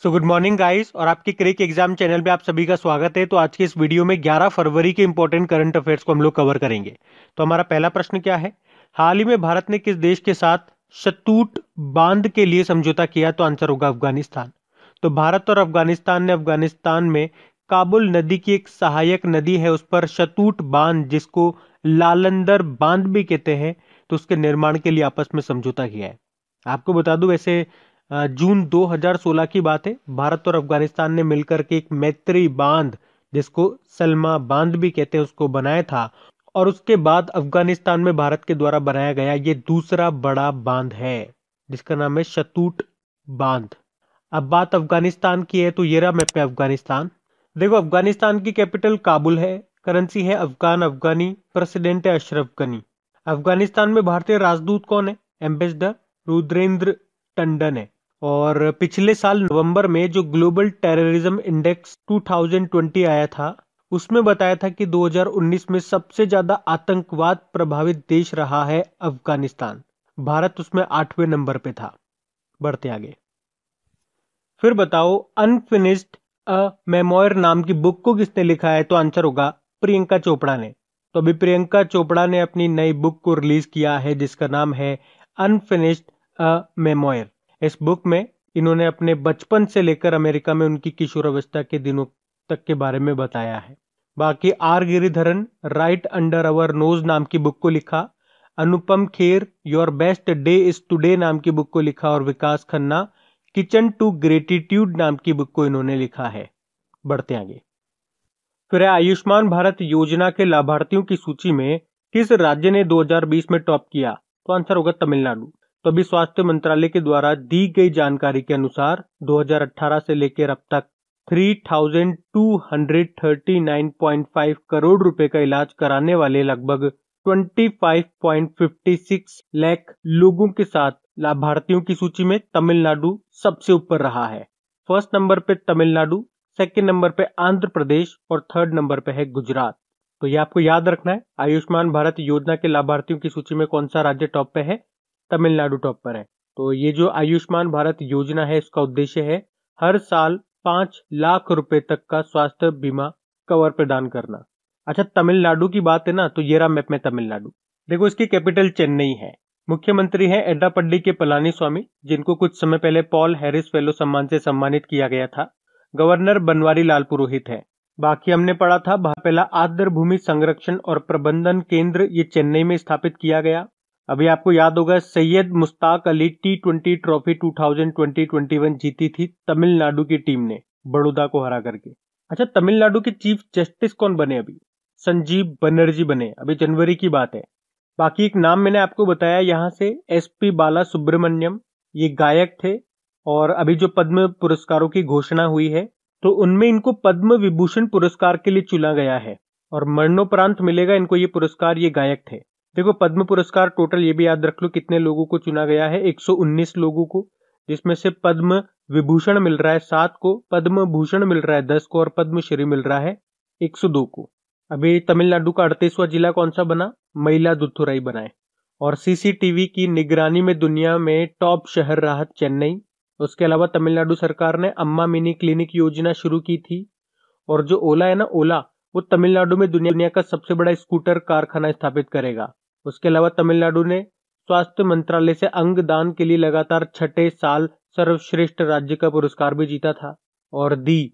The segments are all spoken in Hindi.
सो गुड मॉर्निंग गाइस और आपके क्रिक एग्जाम चैनल पे आप सभी का स्वागत है। तो आज के इस वीडियो में 11 फरवरी के इंपॉर्टेंट करंट अफेयर्स को हम लोग कवर करेंगे। तो हमारा पहला प्रश्न क्या है, हाल ही में भारत ने किस देश के साथ शतूत बांध के लिए समझौता किया? तो आंसर होगा अफगानिस्तान। तो भारत और अफगानिस्तान ने अफगानिस्तान में काबुल नदी की एक सहायक नदी है उस पर शतूत बांध, जिसको लालंदर बांध भी कहते हैं, तो उसके निर्माण के लिए आपस में समझौता किया है। आपको बता दूं, वैसे जून 2016 की बात है, भारत और अफगानिस्तान ने मिलकर के एक मैत्री बांध, जिसको सलमा बांध भी कहते हैं, उसको बनाया था। और उसके बाद अफगानिस्तान में भारत के द्वारा बनाया गया ये दूसरा बड़ा बांध है, जिसका नाम है शतूत बांध। अब बात अफगानिस्तान की है, तो ये रहा मैप पे अफगानिस्तान। देखो, अफगानिस्तान की कैपिटल काबुल है, करेंसी है अफगान अफगानी, प्रेसिडेंट है अशरफ गनी। अफगानिस्तान में भारतीय राजदूत कौन है? एम्बेसडर रुद्रेंद्र टंडन है। और पिछले साल नवंबर में जो ग्लोबल टेररिज्म इंडेक्स 2020 आया था, उसमें बताया था कि 2019 में सबसे ज्यादा आतंकवाद प्रभावित देश रहा है अफगानिस्तान। भारत उसमें 8वें नंबर पे था। बढ़ते आगे। फिर बताओ, अनफिनिश्ड अ मेमोयर नाम की बुक को किसने लिखा है? तो आंसर होगा प्रियंका चोपड़ा ने। तो अभी प्रियंका चोपड़ा ने अपनी नई बुक को रिलीज किया है, जिसका नाम है अनफिनिश्ड अ मेमोयर। इस बुक में इन्होंने अपने बचपन से लेकर अमेरिका में उनकी किशोरावस्था के दिनों तक के बारे में बताया है। बाकी R Giridharan right under our nose नाम की बुक को लिखा, Anupam Kher your best day is today नाम की बुक को लिखा, और Vikas Khanna kitchen to gratitude नाम की बुक को इन्होंने लिखा है। बढ़ते आगे। फिर है आयुष्मान भारत योजना के लाभार्थियों की सूची में किस राज्य ने 2020 में टॉप किया? तो आंसर होगा तमिलनाडु। तो अभी स्वास्थ्य मंत्रालय के द्वारा दी गई जानकारी के अनुसार 2018 से लेकर अब तक 3,239.5 करोड़ रुपए का इलाज कराने वाले लगभग 25.56 लाख लोगों के साथ लाभार्थियों की सूची में तमिलनाडु सबसे ऊपर रहा है। फर्स्ट नंबर पे तमिलनाडु, सेकंड नंबर पे आंध्र प्रदेश और थर्ड नंबर पे है गुजरात। तो ये आपको याद रखना है, आयुष्मान भारत योजना के लाभार्थियों की सूची में कौन सा राज्य टॉप पे है? तमिलनाडु टॉप पर है। तो ये जो आयुष्मान भारत योजना है, इसका उद्देश्य है हर साल 5 लाख रुपए तक का स्वास्थ्य बीमा कवर प्रदान करना। अच्छा, तमिलनाडु की बात है ना, तो ये रहा मैप में तमिलनाडु। देखो, इसकी कैपिटल चेन्नई है। मुख्यमंत्री है एड्डापड्डी के पलानी स्वामी, जिनको कुछ समय पहले पॉल हैरिस फेलो सम्मान से सम्मानित किया गया था। गवर्नर बनवारी लाल पुरोहित है। बाकी हमने पढ़ा था, पहला आर्द्र भूमि संरक्षण और प्रबंधन केंद्र ये चेन्नई में स्थापित किया गया। अभी आपको याद होगा, सैयद मुश्ताक अली T20 ट्रॉफी 2020-21 जीती थी तमिलनाडु की टीम ने बड़ौदा को हरा करके। अच्छा, तमिलनाडु के चीफ जस्टिस कौन बने? अभी संजीव बनर्जी बने, अभी जनवरी की बात है। बाकी एक नाम मैंने आपको बताया यहाँ से, SP बाला सुब्रमण्यम, ये गायक थे। और अभी जो पद्म पुरस्कारों की घोषणा हुई है, तो उनमें इनको पद्म विभूषण पुरस्कार के लिए चुना गया है, और मरणोपरांत मिलेगा इनको ये पुरस्कार। ये गायक थे। देखो, पद्म पुरस्कार टोटल ये भी याद रख लो कितने लोगों को चुना गया है, 119 लोगों को, जिसमें से पद्म विभूषण मिल रहा है 7 को, पद्म भूषण मिल रहा है 10 को, और पद्मश्री मिल रहा है 102 को। अभी तमिलनाडु का 38वां जिला कौन सा बना? मयिलादुथुराई बना है। और CCTV की निगरानी में दुनिया में टॉप शहर रहा चेन्नई। उसके अलावा तमिलनाडु सरकार ने अम्मा मिनी क्लिनिक योजना शुरू की थी। और जो ओला है ना, ओला, वो तमिलनाडु में दुनिया का सबसे बड़ा स्कूटर कारखाना स्थापित करेगा। उसके अलावा तमिलनाडु ने स्वास्थ्य मंत्रालय से अंग दान के लिए लगातार 6ठे साल सर्वश्रेष्ठ राज्य का पुरस्कार भी जीता था। और दी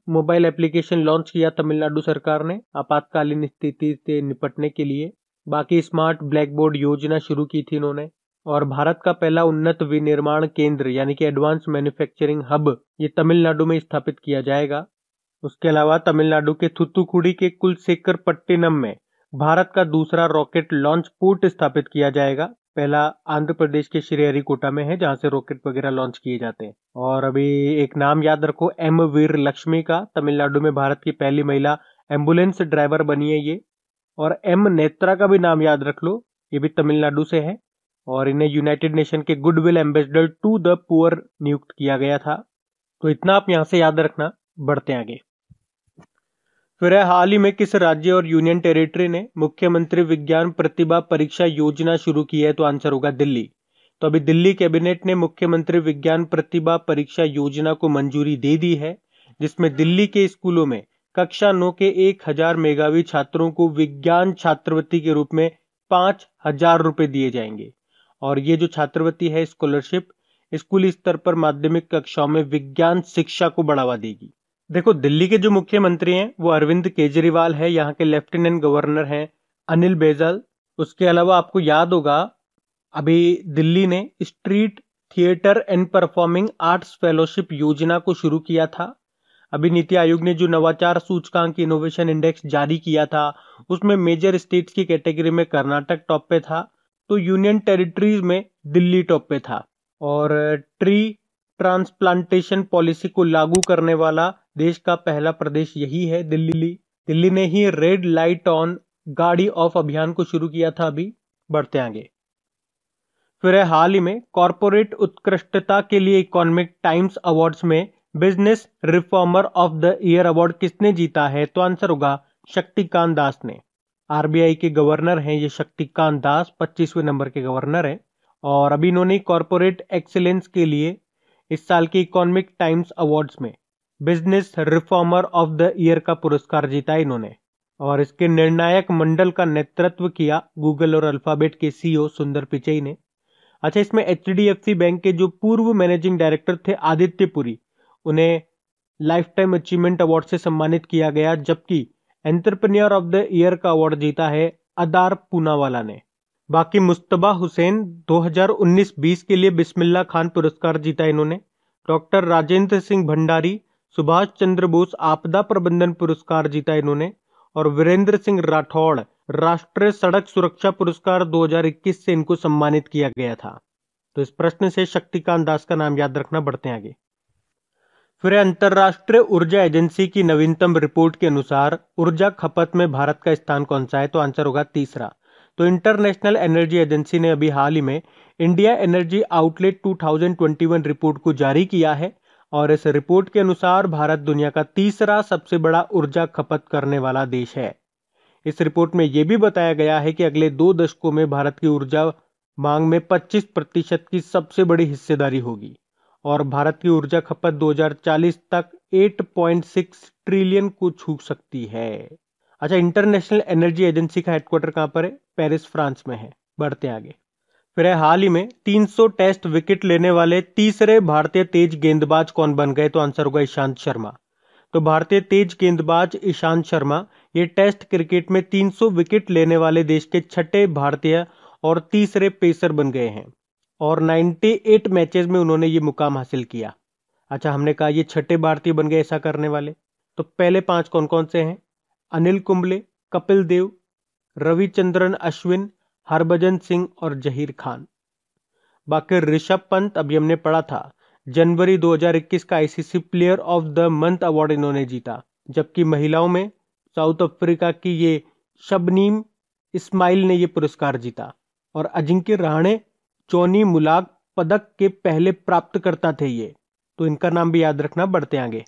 मोबाइल एप्लीकेशन लॉन्च किया तमिलनाडु सरकार ने आपातकालीन स्थिति से निपटने के लिए। बाकी स्मार्ट ब्लैक बोर्ड योजना शुरू की थी इन्होंने। और भारत का पहला उन्नत विनिर्माण केंद्र यानी कि एडवांस मैन्युफैक्चरिंग हब ये तमिलनाडु में स्थापित किया जाएगा। उसके अलावा तमिलनाडु के थुथुकुडी के कुलशेखरपट्टिनम में भारत का दूसरा रॉकेट लॉन्च पोर्ट स्थापित किया जाएगा। पहला आंध्र प्रदेश के श्रीहरिकोटा में है, जहां से रॉकेट वगैरह लॉन्च किए जाते हैं। और अभी एक नाम याद रखो, M वीर लक्ष्मी का, तमिलनाडु में भारत की पहली महिला एम्बुलेंस ड्राइवर बनी है ये। और M नेत्रा का भी नाम याद रख लो, ये भी तमिलनाडु से है। और इन्हें यूनाइटेड नेशन के goodwill ambassador to the poor नियुक्त किया गया था। तो इतना आप यहां से याद रखना। बढ़ते आगे। फिर है, हाल ही में किस राज्य और यूनियन टेरिटरी ने मुख्यमंत्री विज्ञान प्रतिभा परीक्षा योजना शुरू की है? तो आंसर होगा दिल्ली। तो अभी दिल्ली कैबिनेट ने मुख्यमंत्री विज्ञान प्रतिभा परीक्षा योजना को मंजूरी दे दी है, जिसमें दिल्ली के स्कूलों में कक्षा 9 के 1000 मेधावी छात्रों को विज्ञान छात्रवृत्ति के रूप में 5000 रुपए दिए जाएंगे। और ये जो छात्रवृत्ति है, स्कॉलरशिप, स्कूली स्तर पर माध्यमिक कक्षाओं में विज्ञान शिक्षा को बढ़ावा देगी। देखो, दिल्ली के जो मुख्यमंत्री हैं वो अरविंद केजरीवाल है, यहाँ के लेफ्टिनेंट गवर्नर हैं अनिल बैजल। उसके अलावा आपको याद होगा, अभी दिल्ली ने street theatre and performing arts fellowship योजना को शुरू किया था। अभी नीति आयोग ने जो नवाचार सूचकांक इनोवेशन इंडेक्स जारी किया था, उसमें मेजर स्टेट्स की कैटेगरी में कर्नाटक टॉप पे था, तो यूनियन टेरिटरीज में दिल्ली टॉप पे था। और ट्री ट्रांसप्लांटेशन पॉलिसी को लागू करने वाला देश का पहला प्रदेश यही है, दिल्ली। दिल्ली ने ही रेड लाइट ऑन गाड़ी ऑफ अभियान को शुरू किया था। अभी बढ़ते आगे। फिर हाल ही में कॉरपोरेट उत्कृष्टता के लिए इकोनॉमिक टाइम्स अवार्ड्स में business reformer of the year award किसने जीता है? तो आंसर होगा शक्तिकांत दास ने। आरबीआई के गवर्नर हैं ये शक्तिकांत दास, 25वें नंबर के गवर्नर हैं। और अभी इन्होंने कॉरपोरेट एक्सीलेंस के लिए इस साल के इकोनॉमिक टाइम्स अवार्ड्स में business reformer of the year का पुरस्कार जीता है इन्होंने। और इसके निर्णायक मंडल का नेतृत्व किया गूगल और अल्फाबेट के सीईओ सुंदर पिचई ने। अच्छा, इसमें एचडीएफसी बैंक के जो पूर्व मैनेजिंग डायरेक्टर थे आदित्य पुरी, उन्हें लाइफ टाइम अचीवमेंट अवार्ड से सम्मानित किया गया, जबकि एंटरप्रेन्योर ऑफ द ईयर का अवार्ड जीता है अदार पूनावाला ने। बाकी मुस्तबा हुसैन 2019-20 के लिए बिस्मिल्लाह खान पुरस्कार जीता इन्होंने। डॉक्टर राजेंद्र सिंह भंडारी सुभाष चंद्र बोस आपदा प्रबंधन पुरस्कार जीता इन्होंने। और वीरेंद्र सिंह राठौड़ राष्ट्रीय सड़क सुरक्षा पुरस्कार 2021 से इनको सम्मानित किया गया था। तो इस प्रश्न से शक्तिकांत दास का नाम याद रखना। बढ़ते हैं आगे। फिर अंतरराष्ट्रीय ऊर्जा एजेंसी की नवीनतम रिपोर्ट के अनुसार ऊर्जा खपत में भारत का स्थान कौन सा है? तो आंसर होगा तीसरा। तो इंटरनेशनल एनर्जी एजेंसी ने अभी हाल ही में इंडिया एनर्जी आउटलेट 2021 रिपोर्ट को जारी किया है। और इस रिपोर्ट के अनुसार भारत दुनिया का तीसरा सबसे बड़ा ऊर्जा खपत करने वाला देश है। इस रिपोर्ट में यह भी बताया गया है कि अगले 2 दशकों में भारत की ऊर्जा मांग में 25% की सबसे बड़ी हिस्सेदारी होगी। और भारत की ऊर्जा खपत 2040 तक 8.6 ट्रिलियन को छू सकती है। अच्छा, इंटरनेशनल एनर्जी एजेंसी का हेडक्वार्टर कहां पर है? पेरिस, फ्रांस में है। बढ़ते आगे। फिर हाल ही में 300 टेस्ट विकेट लेने वाले तीसरे भारतीय तेज गेंदबाज कौन बन गए? तो आंसर होगा ईशांत शर्मा। तो भारतीय तेज गेंदबाज ईशांत शर्मा ये टेस्ट क्रिकेट में 300 विकेट लेने वाले देश के छठे भारतीय और तीसरे पेसर बन गए हैं। और 98 मैचेस में उन्होंने ये मुकाम हासिल किया। अच्छा, हमने कहा ये छठे भारतीय बन गए ऐसा करने वाले। तो पहले 5 कौन कौन से हैं? अनिल कुंबले, कपिल देव, रविचंद्रन अश्विन, हरभजन सिंह और जहीर खान। बाकी ऋषभ पंत अभी हमने पढ़ा था, जनवरी 2021 का ICC player of the month award इन्होंने जीता। जबकि महिलाओं में साउथ अफ्रीका की ये शबनीम इस्माइल ने ये पुरस्कार जीता। और अजिंक्य रहाणे चोनी मुलाग पदक के पहले प्राप्तकर्ता थे ये। तो इनका नाम भी याद रखना। बढ़ते आगे।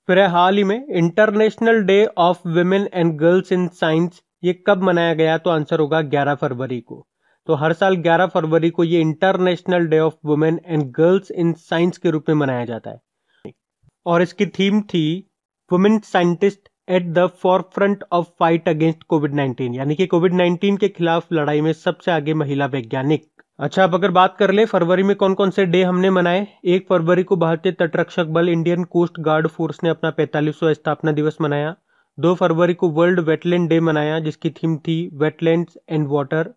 फिर हाल ही में international Day of women and girls in science ये कब मनाया गया? तो आंसर होगा 11 फरवरी को। तो हर साल 11 फरवरी को ये international Day of women and girls in science के रूप में मनाया जाता है। और इसकी थीम थी women scientist at the forefront of fight against कोविड-19, यानी कि कोविड-19 के खिलाफ लड़ाई में सबसे आगे महिला वैज्ञानिक। अच्छा, अब अगर बात कर ले फरवरी में कौन कौन से डे हमने मनाए। 1 फरवरी को भारतीय तटरक्षक बल इंडियन कोस्ट गार्ड फोर्स ने अपना 45वां स्थापना दिवस मनाया। 2 फरवरी को वर्ल्ड वेटलैंड डे मनाया जिसकी थीम थी वेटलैंड्स एंड वाटर।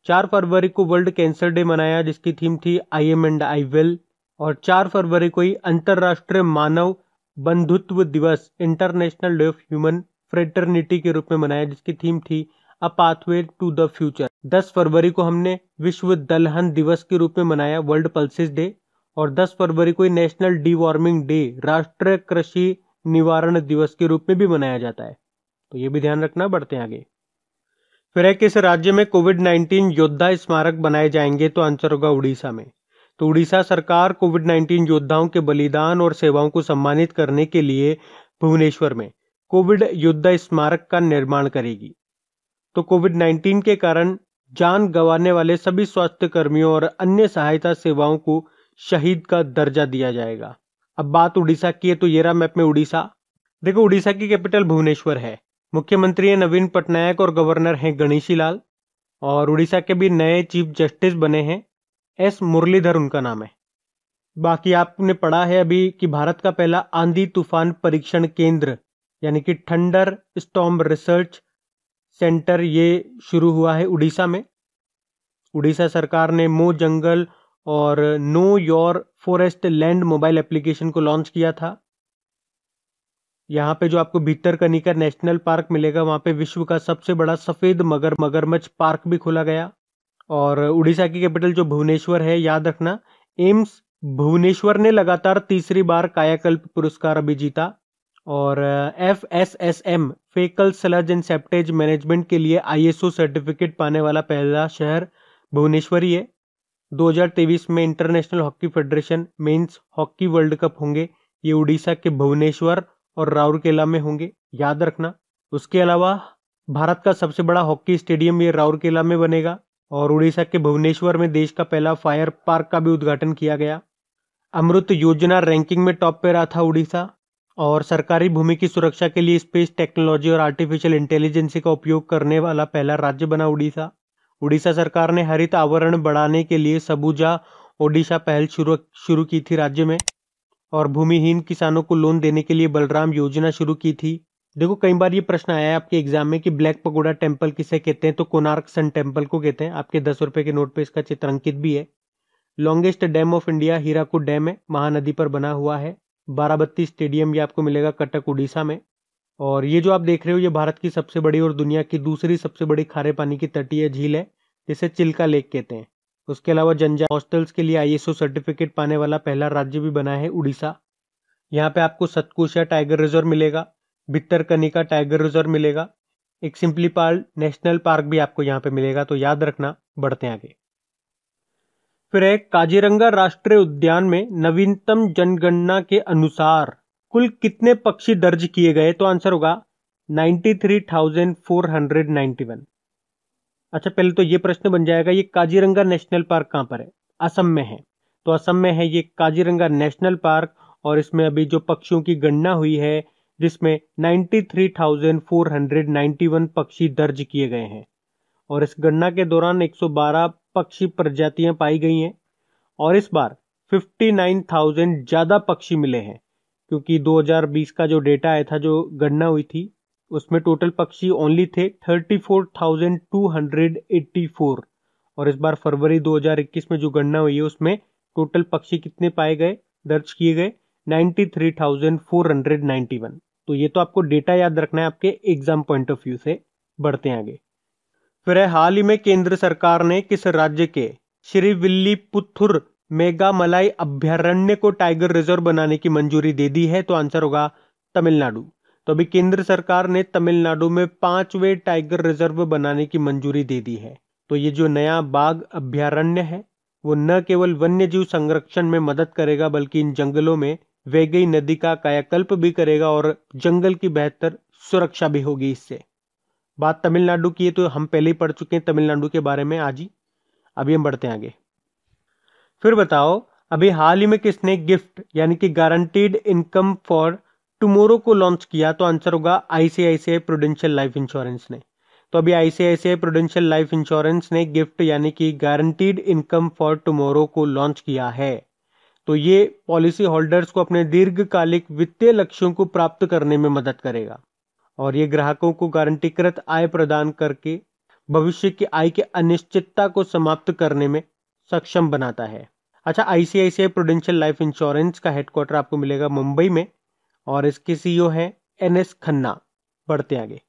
4 फरवरी को वर्ल्ड कैंसर डे मनाया जिसकी थीम थी I am and I will. और 4 फरवरी को ही अंतरराष्ट्रीय मानव बंधुत्व दिवस International Day of Human Fraternity के रूप में मनाया जिसकी थीम थी a pathway to the future. 10 फरवरी को हमने विश्व दलहन दिवस के रूप में मनाया, वर्ल्ड पल्सेस डे। और 10 फरवरी को नेशनल डी वार्मिंग डे, राष्ट्रीय कृषि निवारण दिवस के रूप में भी मनाया जाता है। तो ये भी ध्यान रखना। बढ़ते हैं आगे। फिर है किस राज्य में कोविड-19 योद्धा स्मारक बनाए जाएंगे? तो आंसर होगा उड़ीसा में। तो उड़ीसा सरकार कोविड-19 योद्धाओं के बलिदान और सेवाओं को सम्मानित करने के लिए भुवनेश्वर में कोविड योद्धा स्मारक का निर्माण करेगी। तो कोविड-19 के कारण जान गंवाने वाले सभी स्वास्थ्य कर्मियों और अन्य सहायता सेवाओं को शहीद का दर्जा दिया जाएगा। अब बात उड़ीसा की है, तो ये रहा मैप में उड़ीसा। देखो, उड़ीसा की कैपिटल भुवनेश्वर है। मुख्यमंत्री है नवीन पटनायक और गवर्नर हैं गणेशी लाल। और उड़ीसा के भी नए चीफ जस्टिस बने हैं, एस मुरलीधर उनका नाम है। बाकी आपने पढ़ा है अभी कि भारत का पहला आंधी तूफान परीक्षण केंद्र यानी कि थंडर स्टॉर्म रिसर्च सेंटर ये शुरू हुआ है उड़ीसा में। उड़ीसा सरकार ने मो जंगल और know your forest land mobile application को लॉन्च किया था। यहाँ पे जो आपको भितरकनिका नेशनल पार्क मिलेगा, वहाँ पे विश्व का सबसे बड़ा सफेद मगरमच्छ पार्क भी खोला गया। और उड़ीसा की कैपिटल जो भुवनेश्वर है, याद रखना, एम्स भुवनेश्वर ने लगातार तीसरी बार कायाकल्प पुरस्कार अभी जीता। और FSSM faecal sludge and septage management के लिए ISO सर्टिफिकेट पाने वाला पहला शहर भुवनेश्वर ही है। 2023 में international hockey federation men's hockey world cup होंगे, ये उड़ीसा के भुवनेश्वर और राउरकेला में होंगे, याद रखना। उसके अलावा भारत का सबसे बड़ा हॉकी स्टेडियम ये राउरकेला में बनेगा। और उड़ीसा के भुवनेश्वर में देश का पहला फायर पार्क का भी उद्घाटन किया गया। अमृत योजना रैंकिंग में टॉप पे रहा था उड़ीसा। और सरकारी भूमि की सुरक्षा के लिए स्पेस टेक्नोलॉजी और आर्टिफिशियल इंटेलिजेंस का उपयोग करने वाला पहला राज्य बना उड़ीसा। उड़ीसा सरकार ने हरित आवरण बढ़ाने के लिए सबुजा ओडिशा पहल शुरू की थी राज्य में। और भूमिहीन किसानों को लोन देने के लिए बलराम योजना शुरू की थी। देखो, कई बार ये प्रश्न आया है आपके एग्जाम में कि ब्लैक पगोडा टेम्पल किसे कहते हैं, तो कोणार्क सन टेम्पल को कहते हैं। आपके 10 रुपए के नोट पे इसका चित्रांकित भी है। Longest dam of India Hirakud dam है, महानदी पर बना हुआ है। बाराबत्ती स्टेडियम ये आपको मिलेगा कटक उड़ीसा में। और ये जो आप देख रहे हो, ये भारत की सबसे बड़ी और दुनिया की दूसरी सबसे बड़ी खारे पानी की तटीय झील है, जिसे चिल्का लेक कहते हैं। उसके अलावा जनजातीय हॉस्टल्स के लिए ISO सर्टिफिकेट पाने वाला पहला राज्य भी बना है उड़ीसा। यहाँ पे आपको सतकोशा टाइगर रिजर्व मिलेगा, भितरकनिका टाइगर रिजर्व मिलेगा, एक सिंपलीपाल नेशनल पार्क भी आपको यहाँ पे मिलेगा, तो याद रखना। बढ़ते हैं आगे। फिर है काजीरंगा राष्ट्रीय उद्यान में नवीनतम जनगणना के अनुसार कुल कितने पक्षी दर्ज किए गए, तो आंसर होगा 93,491। अच्छा, पहले तो ये प्रश्न बन जाएगा, ये काजीरंगा नेशनल पार्क कहां पर है? असम में है। तो असम में है ये काजीरंगा नेशनल पार्क। और इसमें अभी जो पक्षियों की गणना हुई है, जिसमें 93,491 पक्षी दर्ज किए गए हैं। और इस गणना के दौरान 112 पक्षी प्रजातियां पाई गई हैं। और इस बार 59,000 ज्यादा पक्षी मिले हैं, क्योंकि 2020 का जो डेटा आया था, जो गणना हुई थी, उसमें टोटल पक्षी ओनली थे 34,284। और इस बार फरवरी 2021 में जो गणना हुई है, उसमें टोटल पक्षी कितने पाए गए, दर्ज किए गए? 93,491। तो ये तो आपको डेटा याद रखना है आपके एग्जाम पॉइंट ऑफ व्यू से। बढ़ते हैं आगे। फिर है, हाल ही में केंद्र सरकार ने किस राज्य के श्रीविल्लीपुथुर मेघामलाई अभ्यारण्य को टाइगर रिजर्व बनाने की मंजूरी दे दी है? तो आंसर होगा तमिलनाडु। तो अभी केंद्र सरकार ने तमिलनाडु में 5वें टाइगर रिजर्व बनाने की मंजूरी दे दी है। तो ये जो नया बाघ अभ्यारण्य है, वो न केवल वन्यजीव संरक्षण में मदद करेगा, बल्कि इन जंगलों में वैगई नदी का कायाकल्प भी करेगा और जंगल की बेहतर सुरक्षा भी होगी इससे। बात तमिलनाडु की है, तो हम पहले ही पढ़ चुके हैं तमिलनाडु के बारे में आज ही। अभी हम बढ़ते हैं आगे। फिर बताओ, अभी हाल ही में किसने गिफ्ट यानी कि गारंटीड इनकम फॉर टुमारो को लॉन्च किया? तो आंसर होगा ICICI प्रूडेंशियल लाइफ इंश्योरेंस ने। तो अभी ICICI प्रूडेंशियल लाइफ इंश्योरेंस ने गिफ्ट यानी कि गारंटीड इनकम फॉर टुमारो को लॉन्च किया है। तो ये पॉलिसी होल्डर्स को अपने दीर्घकालिक वित्तीय लक्ष्यों को प्राप्त करने में मदद करेगा। और ये ग्राहकों को गारंटीकृत आय प्रदान करके भविष्य की आय की अनिश्चितता को समाप्त करने में सक्षम बनाता है। अच्छा, ICICI प्रूडेंशियल लाइफ इंश्योरेंस का हेडक्वार्टर आपको मिलेगा मुंबई में और इसके CEO हैं NS खन्ना। बढ़ते आगे।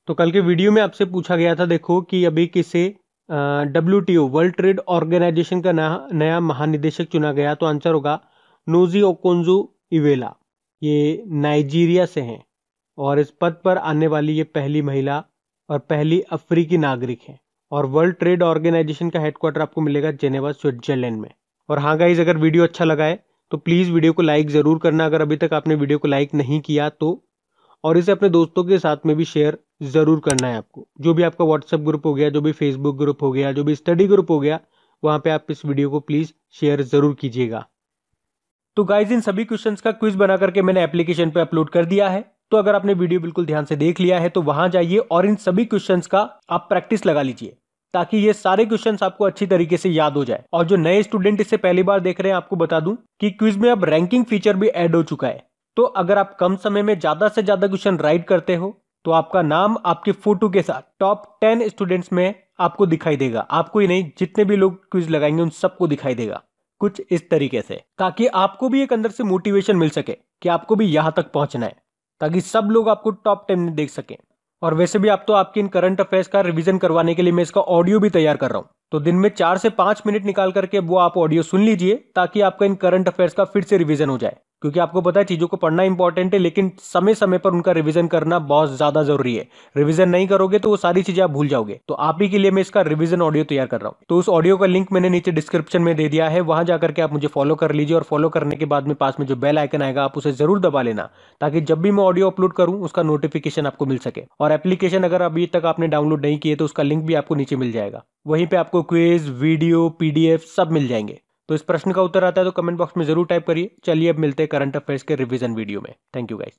तो कल के वीडियो में आपसे पूछा गया था, देखो, कि अभी किसे WTO वर्ल्ड ट्रेड ऑर्गेनाइजेशन का नया महानिदेशक चुना गया? तो आंसर होगा नोजी ओकोंजो इवेला। ये नाइजीरिया से हैं और इस पद पर आने वाली ये पहली महिला और पहली अफ्रीकी नागरिक है। और वर्ल्ड ट्रेड ऑर्गेनाइजेशन का हेडक्वार्टर आपको मिलेगा जेनेवा, स्विट्जरलैंड में। और हाँ गाइज, अगर वीडियो अच्छा लगा है तो प्लीज वीडियो को लाइक जरूर करना, अगर अभी तक आपने वीडियो को लाइक नहीं किया तो। और इसे अपने दोस्तों के साथ में भी शेयर जरूर करना है आपको। जो भी आपका व्हाट्सएप ग्रुप हो गया, जो भी फेसबुक ग्रुप हो गया, जो भी स्टडी ग्रुप हो गया, वहां पे आप इस वीडियो को प्लीज शेयर जरूर कीजिएगा। तो गाइज इन सभी क्वेश्चंस का क्विज बना करके मैंने एप्लीकेशन पे अपलोड कर दिया है। तो अगर आपने वीडियो बिल्कुल ध्यान से देख लिया है तो वहां जाइए और इन सभी क्वेश्चंस का आप प्रैक्टिस लगा लीजिए, ताकि ये सारे क्वेश्चंस आपको अच्छी तरीके से याद हो जाए। और जो नए स्टूडेंट इसे पहली बार देख रहे हैं, आपको बता दूं कि क्विज में अब रैंकिंग फीचर भी ऐड हो चुका है। तो अगर आप कम समय में ज्यादा से ज्यादा क्वेश्चन राइट करते हो तो आपका नाम आपके फोटो के साथ टॉप 10 स्टूडेंट्स में आपको दिखाई देगा। आपको ही नहीं, जितने भी लोग क्विज लगाएंगे उन सबको दिखाई देगा कुछ इस तरीके से, ताकि आपको भी एक अंदर से मोटिवेशन मिल सके कि आपको भी यहां तक पहुंचना है, ताकि सब लोग आपको टॉप 10 में देख सकें। और वैसे भी आप तो आपके इन करंट अफेयर्स का रिवीजन करवाने के लिए मैं इसका ऑडियो भी तैयार कर रहा हूं। तो दिन में 4 से 5 मिनट निकाल करके वो आप ऑडियो सुन लीजिए, ताकि आपका इन करंट अफेयर्स का फिर से रिवीजन हो जाए। क्योंकि आपको पता है चीजों को पढ़ना इंपॉर्टेंट है, लेकिन समय समय पर उनका रिवीजन करना बहुत ज्यादा जरूरी है। रिवीजन नहीं करोगे तो वो सारी चीजें आप भूल जाओगे। तो आप ही के लिए मैं इसका रिवीजन ऑडियो तैयार कर रहा हूं। तो उस ऑडियो का लिंक मैंने नीचे डिस्क्रिप्शन में दे दिया है, वहां जाकर के आप मुझे फॉलो कर लीजिए। और फॉलो करने के बाद में पास में जो बेल आइकन आएगा आप उसे जरूर दबा लेना, ताकि जब भी मैं ऑडियो अपलोड करूं उसका नोटिफिकेशन आपको मिल सके। और एप्लीकेशन अगर अभी तक आपने डाउनलोड नहीं किए तो उसका लिंक भी आपको नीचे मिल जाएगा। वहीं पे आपको क्विज, वीडियो, पीडीएफ सब मिल जाएंगे। तो इस प्रश्न का उत्तर आता है तो कमेंट बॉक्स में जरूर टाइप करिए। चलिए अब मिलते हैं करंट अफेयर्स के रिवीजन वीडियो में। Thank you guys.